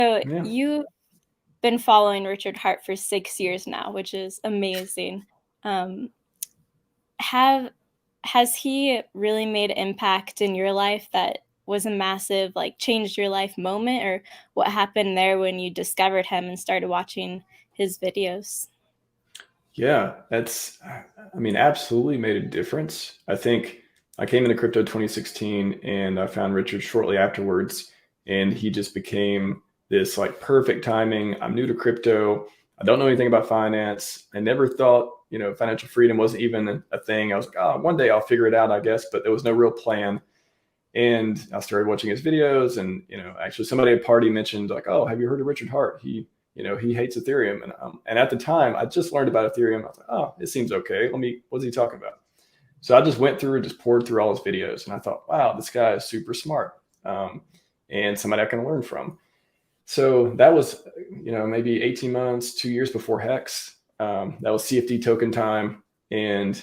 So Yeah. you've been following Richard Hart for 6 years now, which is amazing. Um, have has he really made impact in your life that was a massive, like, changed your life moment, or what happened there when you discovered him and started watching his videos? Yeah, I mean, absolutely made a difference. I think I came into crypto 2016 and I found Richard shortly afterwards, and he just became this like perfect timing. I'm new to crypto. I don't know anything about finance. I never thought, financial freedom wasn't even a thing. I was like, oh, one day I'll figure it out, I guess, but there was no real plan. And I started watching his videos, and actually, somebody at a party mentioned like, "Oh, have you heard of Richard Hart? He hates Ethereum." And at the time, I just learned about Ethereum. I was like, "Oh, it seems okay. What's he talking about?" So I just went through and just poured through all his videos, and I thought, "Wow, this guy is super smart, and somebody I can learn from." So that was, maybe 18 months, 2 years before Hex. That was CFD token time, and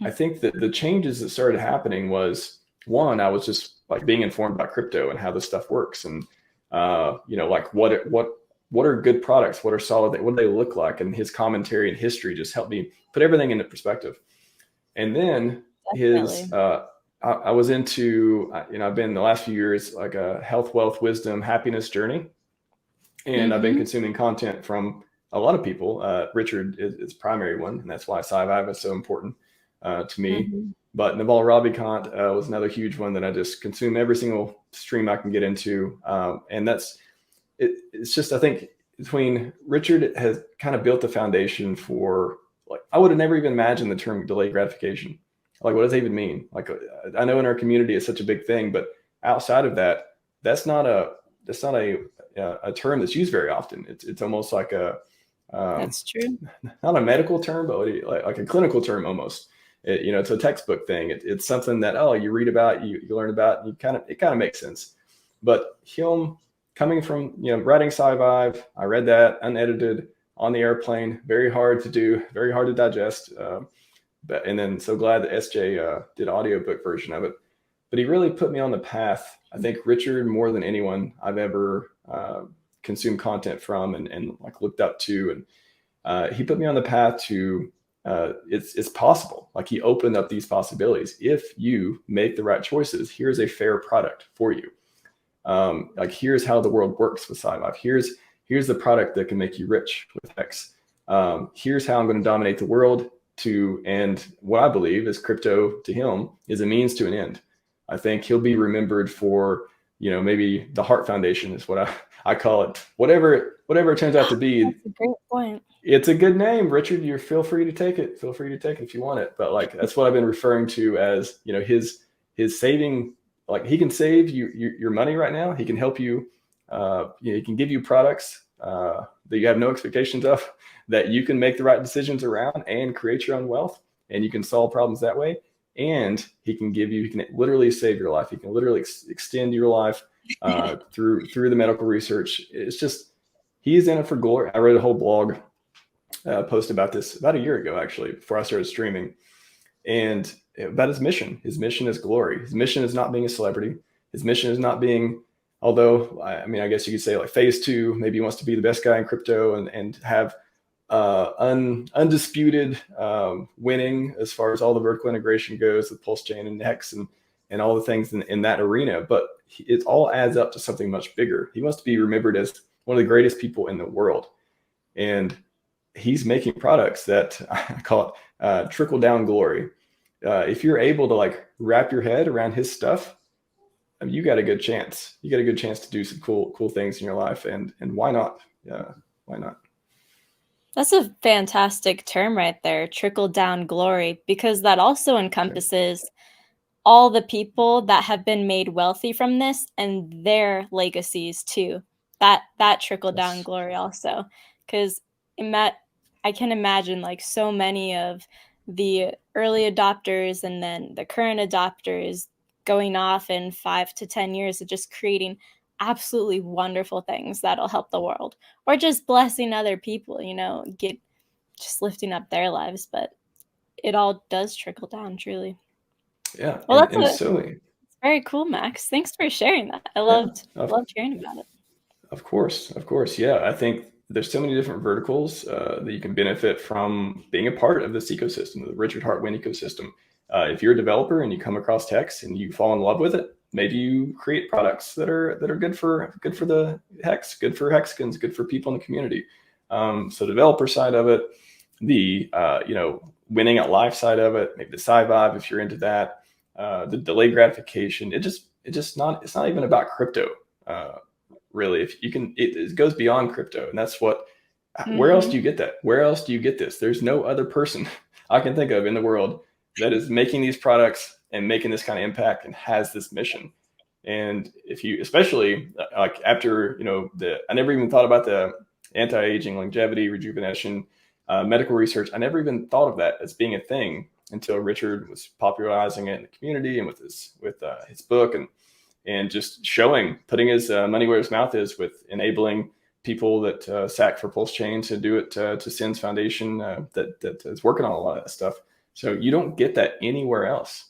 I think that the changes that started happening was, one, I was just like being informed about crypto and how this stuff works, and like what are good products, what are solid, what do they look like, and his commentary and history just helped me put everything into perspective. And then Definitely. I was into, I've been the last few years like a health, wealth, wisdom, happiness journey, and I've been Mm-hmm. consuming content from a lot of people. Richard is primary one, and that's why Scivive is so important to me. Mm-hmm. But Naval Ravikant was another huge one that I just consume every single stream I can get into, and it's just, I think between Richard has kind of built the foundation for, like, I would have never even imagined the term delayed gratification. Like, what does that even mean? Like, I know in our community it's such a big thing, but outside of that, that's not a that's not a term that's used very often. It's almost like um, That's true. not a medical term, but like a clinical term almost. It's a textbook thing. It's something that, oh, you read about, you learn about, and it kind of makes sense. But him coming from, writing Scivive, I read that unedited on the airplane, very hard to do, very hard to digest. And then so glad that SJ did audiobook version of it. But he really put me on the path. I think Richard, more than anyone I've ever consumed content from and like looked up to, and he put me on the path to, it's possible. Like, he opened up these possibilities. If you make the right choices, here's a fair product for you. Like, here's how the world works with Scivive. Here's the product that can make you rich with X. Here's how I'm going to dominate the world and what I believe is crypto to him is a means to an end. I think he'll be remembered for, maybe the Heart Foundation is what I call it. Whatever it turns out to be, That's a great point. it's a good name, Richard. You feel free to take it. Feel free to take it if you want it. But like, that's what I've been referring to as, his saving. Like, he can save your money right now. He can help you. He can give you products that you have no expectations of, that you can make the right decisions around and create your own wealth, and you can solve problems that way. And he can literally save your life. He can literally extend your life through the medical research. It's just, he's in it for glory. I wrote a whole blog post about this about a year ago, actually, before I started streaming, and about his mission. His mission is glory. His mission is not being a celebrity. His mission is not being, although, I mean, I guess you could say like phase two, maybe he wants to be the best guy in crypto and have undisputed winning as far as all the vertical integration goes with PulseChain and Hex and all the things in that arena. But it all adds up to something much bigger. He wants to be remembered as one of the greatest people in the world. And he's making products that I call it trickle down glory. If you're able to like wrap your head around his stuff, I mean, you got a good chance. You got a good chance to do some cool things in your life, and why not? Why not? That's a fantastic term right there, trickle down glory, because that also Sure. encompasses all the people that have been made wealthy from this and their legacies too. That trickle down Yes. glory also, because I can imagine like so many of the early adopters and then the current adopters going off in 5 to 10 years of just creating absolutely wonderful things that'll help the world, or just blessing other people, get just lifting up their lives. But it all does trickle down, truly. Yeah, Well, that's and a so very cool, Max. Thanks for sharing that. I yeah, loved hearing about it. Of course, of course. Yeah, I think there's so many different verticals that you can benefit from being a part of this ecosystem, the Richard Hartwin ecosystem. If you're a developer and you come across text and you fall in love with it, maybe you create products that are good for the hex, good for hexagons, good for people in the community. So developer side of it, the winning at life side of it, maybe the Scivive if you're into that, the delayed gratification. It's not even about crypto. Really, if you can, it goes beyond crypto, and that's what. Where else do you get that? Where else do you get this? There's no other person I can think of in the world that is making these products and making this kind of impact and has this mission. And if you, especially like after I never even thought about the anti-aging, longevity, rejuvenation, medical research. I never even thought of that as being a thing until Richard was popularizing it in the community and with his book and just putting his money where his mouth is with enabling people that SAC for PulseChain to do it to Sin's foundation that is working on a lot of that stuff. So you don't get that anywhere else.